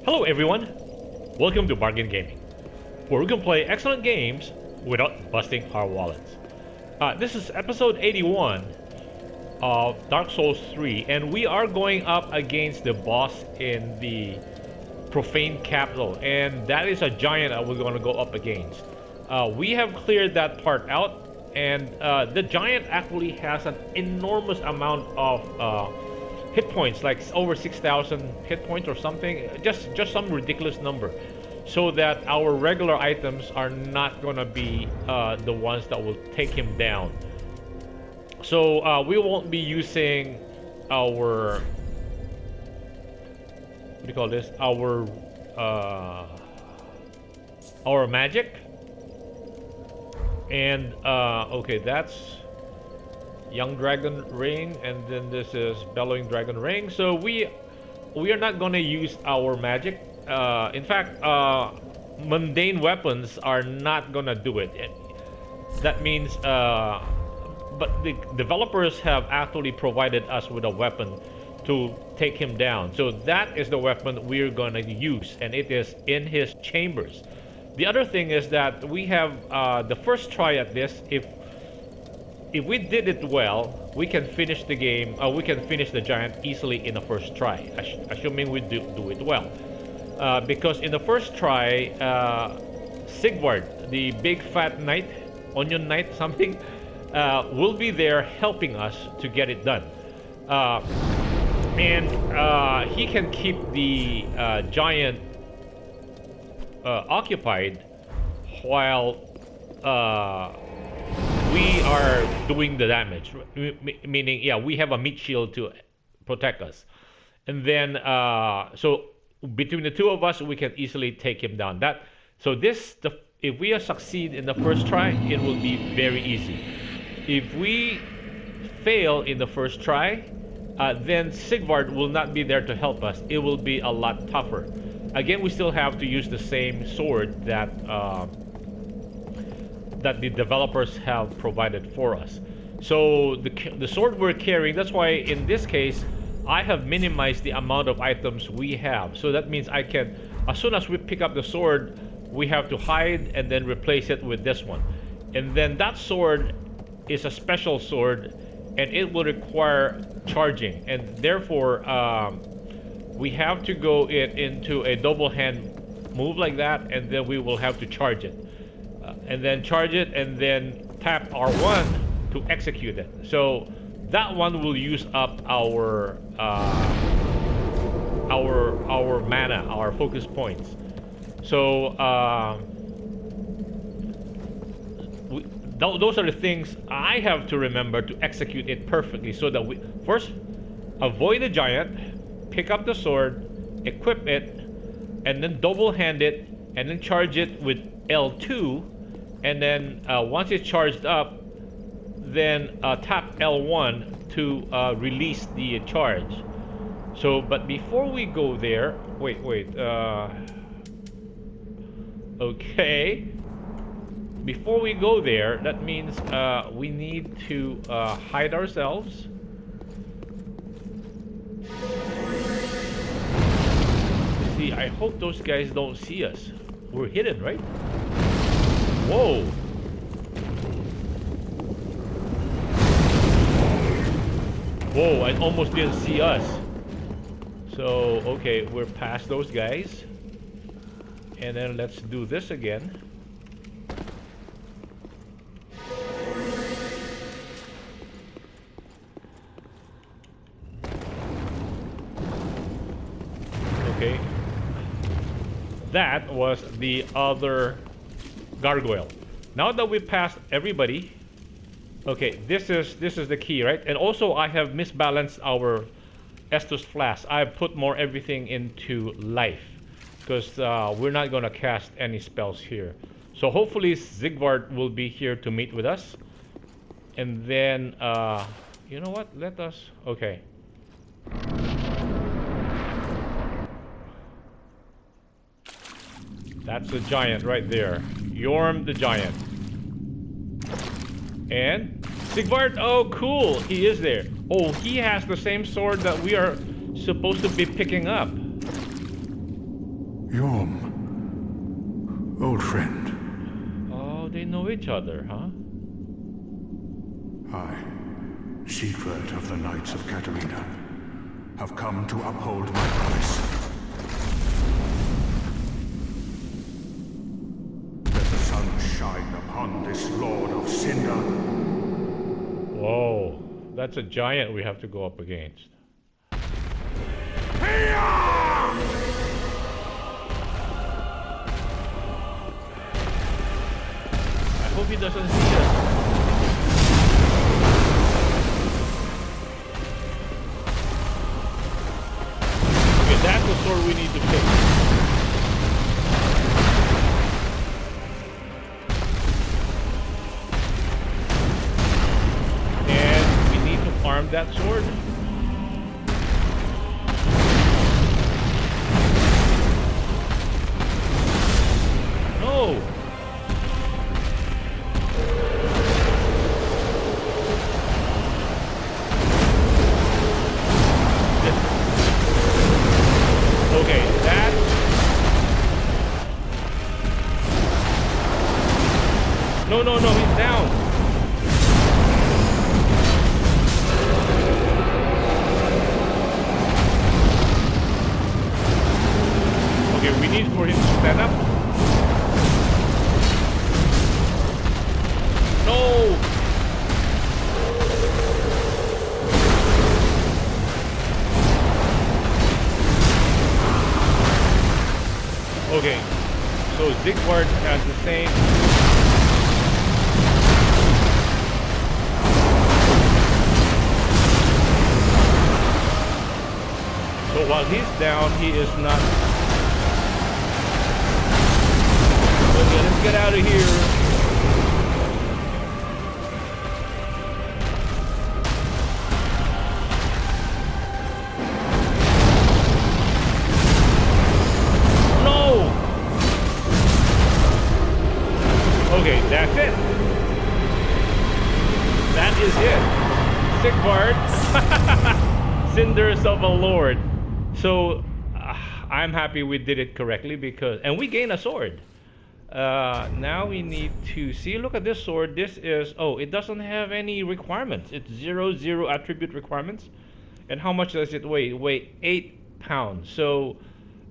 Hello everyone, welcome to Bargain Gaming, where we can play excellent games without busting our wallets. This is episode 81 of Dark Souls 3, and we are going up against the boss in the Profane Capital, and that is a giant that we're going to go up against. We have cleared that part out, and the giant actually has an enormous amount of hit points, like over 6,000 hit points or something, just some ridiculous number, so that our regular items are not gonna be the ones that will take him down. So we won't be using our, what do you call this, our magic. And okay, that's Young Dragon Ring, and then this is Bellowing Dragon Ring. So we are not gonna use our magic. In fact, mundane weapons are not gonna do it. That means, but the developers have actually provided us with a weapon to take him down. So that is the weapon we're gonna use, and it is in his chambers. The other thing is that we have the first try at this. If we did it well, we can finish the game, we can finish the giant easily in the first try, assuming we do it well. Because in the first try, Sigvard, the big fat knight, onion knight something, will be there helping us to get it done. And he can keep the giant occupied while we are doing the damage, meaning, yeah, we have a meat shield to protect us. And then, so between the two of us, we can easily take him down. If we succeed in the first try, it will be very easy. If we fail in the first try, then Sigvard will not be there to help us. It will be a lot tougher. Again, we still have to use the same sword that the developers have provided for us. So the sword we're carrying, that's why in this case I have minimized the amount of items we have. So that means I can, as soon as we pick up the sword, we have to hide and then replace it with this one. And then that sword is a special sword, and it will require charging, and therefore we have to go into a double hand move like that, and then we will have to charge it. And then charge it, and then tap R1 to execute it. So that one will use up our mana, our focus points. So those are the things I have to remember to execute it perfectly, so that we first avoid the giant, pick up the sword, equip it, and then double hand it, and then charge it with L2. And then once it's charged up, then tap L1 to release the charge. So, but before we go there, wait. Okay. Before we go there, that means we need to hide ourselves. See, I hope those guys don't see us. We're hidden, right? Whoa! Whoa, I almost didn't see us. So, okay, we're past those guys. And then let's do this again. Okay. That was the other gargoyle. Now that we passed everybody, okay, this is the key, right? And also I have misbalanced our Estus Flask. I've put more everything into life, because we're not gonna cast any spells here. So hopefully Sigvard will be here to meet with us. And then you know what, let us, okay. That's the giant right there. Yhorm the giant. And Sigvard, oh cool, he is there. Oh, he has the same sword that we are supposed to be picking up. Yhorm. Old friend. Oh, they know each other, huh? I, Siegward of the Knights of Katarina, have come to uphold my promise. Let the sun shine upon this Lord of Cinder. Whoa, that's a giant we have to go up against. I hope he doesn't see us. Okay, that's the sword we need to pick. And we need to farm that sword. No! Okay, that... No, no, no, he's down. Okay, we need for him to stand up. No! Okay, so Siegward has the same. So while he's down, he is not. Okay, let's get out of here. Okay, that's it. That is it. Siegward, Cinders of a Lord. So I'm happy we did it correctly because, and we gain a sword. Now we need to see. Look at this sword. This is it doesn't have any requirements. It's 0 attribute requirements. And how much does it weigh? It weighs 8 pounds. So.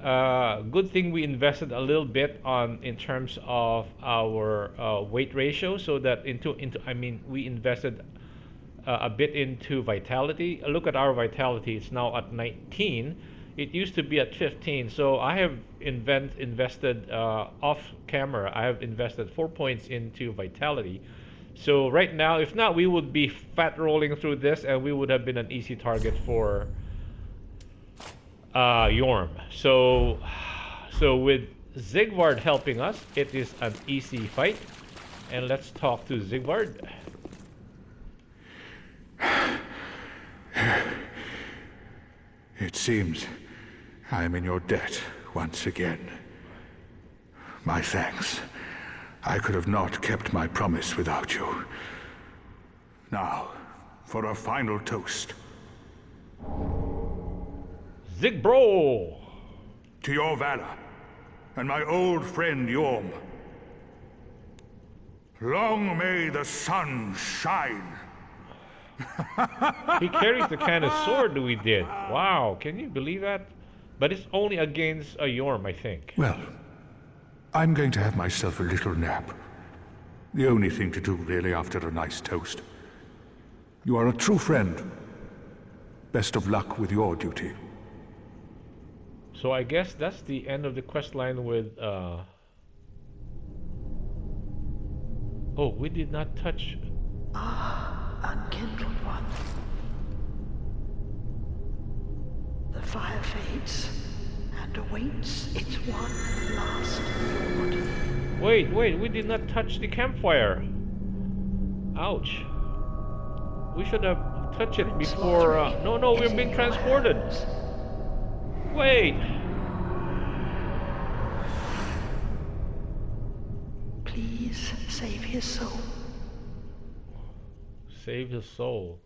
Good thing we invested a little bit in terms of our weight ratio, so that we invested a bit into vitality. Look at our vitality; it's now at 19. It used to be at 15. So I have invested off camera. I have invested 4 points into vitality. So right now, if not, we would be fat rolling through this, and we would have been an easy target for. Yhorm. So with Siegward helping us, it is an easy fight. And let's talk to Siegward. It seems I am in your debt once again. My thanks. I could have not kept my promise without you. Now, for a final toast. Zigbro! To your valor, and my old friend Yhorm. Long may the sun shine. He carries the kind of sword that we did. Wow, can you believe that? But it's only against a Yhorm, I think. Well, I'm going to have myself a little nap. The only thing to do, really, after a nice toast. You are a true friend. Best of luck with your duty. So I guess that's the end of the quest line with, Oh, we did not touch... Unkindled one. The fire fades and awaits its one last lord. Wait, we did not touch the campfire. Ouch. We should have touched it before, No, we're being transported. Wait. Please save his soul. Save his soul.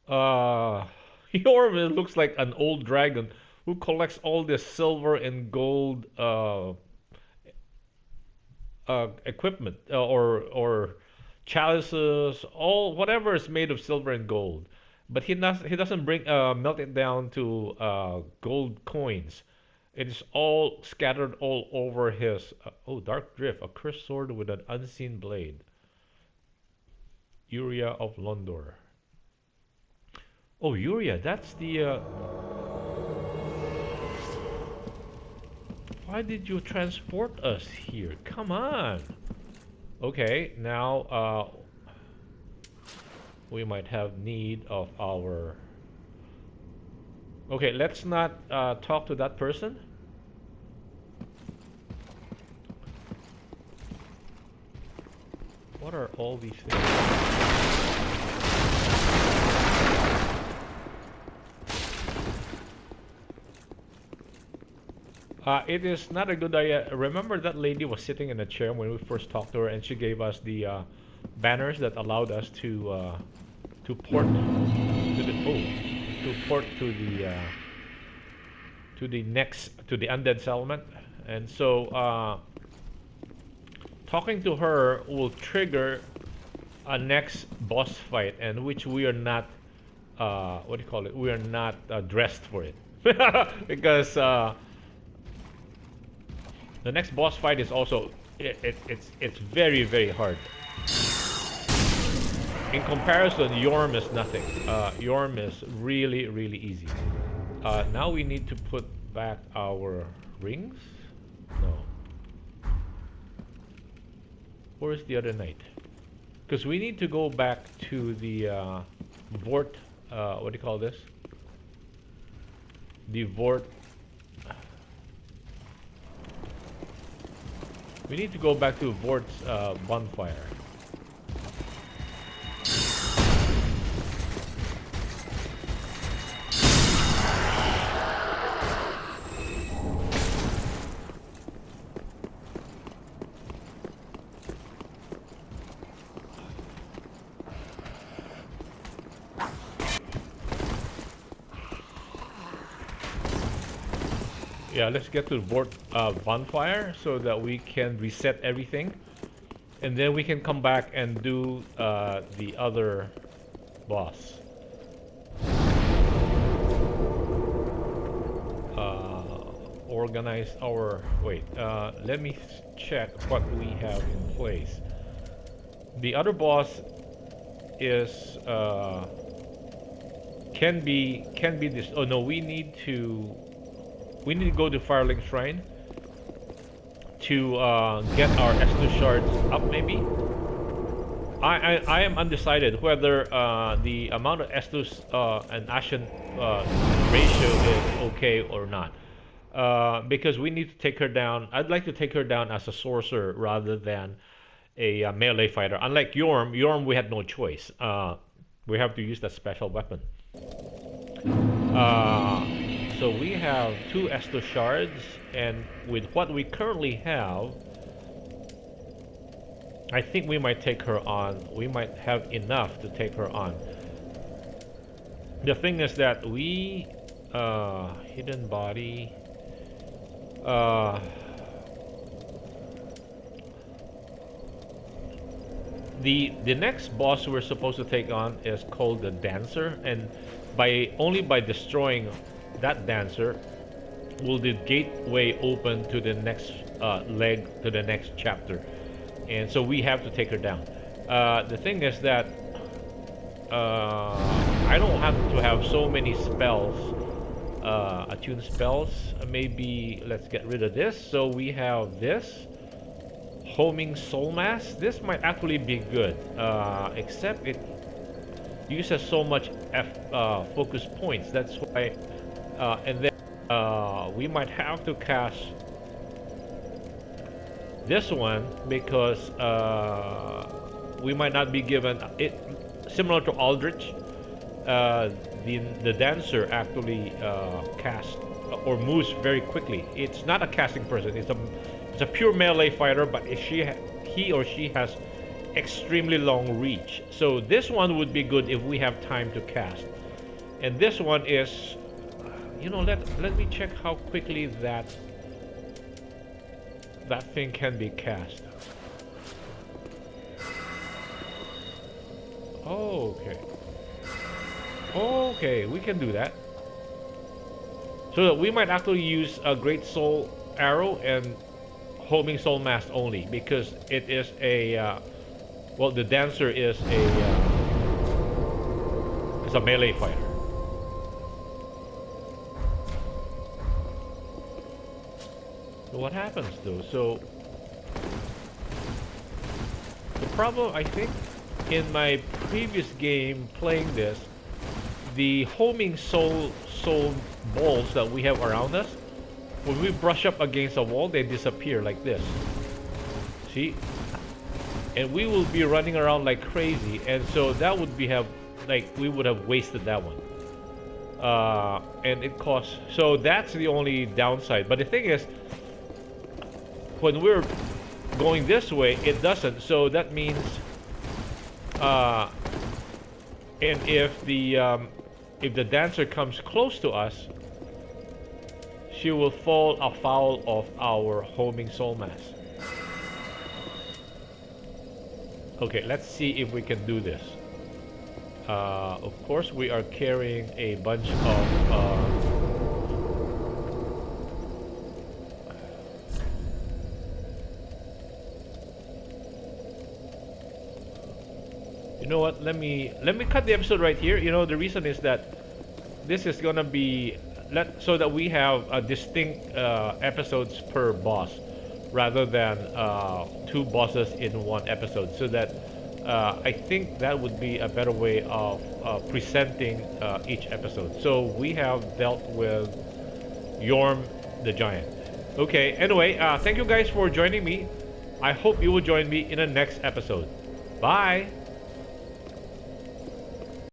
Yhorm looks like an old dragon who collects all this silver and gold equipment or chalices, all whatever is made of silver and gold. But he doesn't bring melt it down to gold coins. It is all scattered all over his. Oh, Dark Drift, a cursed sword with an unseen blade. Uria of Londor. Oh, Uria, that's the. Why did you transport us here? Come on. Okay, now we might have need of our. Okay, let's not talk to that person. What are all these things? It is not a good idea. Remember that lady was sitting in a chair when we first talked to her, and she gave us the banners that allowed us to port to the undead settlement. And so talking to her will trigger a next boss fight, and which we are not what do you call it? We are not dressed for it because the next boss fight is also it's very, very hard. In comparison, Yhorm is nothing. Yhorm is really, really easy. Now we need to put back our rings. No. Where's the other knight? Because we need to go back to the Vort. What do you call this? The Vort. We need to go back to Vort's bonfire. Yeah, let's get to the Vort bonfire so that we can reset everything, and then we can come back and do the other boss. Organize our... Wait, let me check what we have in place. The other boss is... can be this... Oh no, we need to go to Firelink Shrine to get our Estus shards up, maybe. I am undecided whether the amount of Estus and Ashen ratio is okay or not. Because we need to take her down. I'd like to take her down as a sorcerer rather than a melee fighter. Unlike Yhorm, we had no choice. We have to use that special weapon. So we have 2 Estus shards, and with what we currently have, I think we might take her on. We might have enough to take her on. The thing is that we hidden body. The next boss we're supposed to take on is called the Dancer, and only by destroying that Dancer will the gateway open to the next leg, to the next chapter. And so we have to take her down. The thing is that I don't have to have so many spells, attune spells. Maybe let's get rid of this. So we have this homing soul mass. This might actually be good, except it uses so much focus points. That's why. And then we might have to cast this one because we might not be given it. Similar to Aldrich, the Dancer actually casts or moves very quickly. It's not a casting person. It's a pure melee fighter, but he or she has extremely long reach. So this one would be good if we have time to cast. And this one is You know, let me check how quickly that thing can be cast. Oh, okay. Okay, we can do that. So we might actually use a Great Soul Arrow and Homing Soul Mask only, because it is a well, the dancer is a melee fighter. So what happens though? So the problem, I think, in my previous game playing this, the homing soul balls that we have around us, when we brush up against a wall, they disappear like this. See? And we will be running around like crazy, and so that would be we would have wasted that one. And it costs, so that's the only downside. But the thing is, when we're going this way, it doesn't. So that means, and if the dancer comes close to us, she will fall afoul of our homing soul mass. Okay, let's see if we can do this. Of course, we are carrying a bunch of you know what? Let me cut the episode right here. You know, the reason is that this is gonna be so that we have a distinct episodes per boss, rather than 2 bosses in one episode. So that I think that would be a better way of presenting each episode. So we have dealt with Yhorm the Giant. Okay, anyway, thank you guys for joining me. I hope you will join me in the next episode. Bye!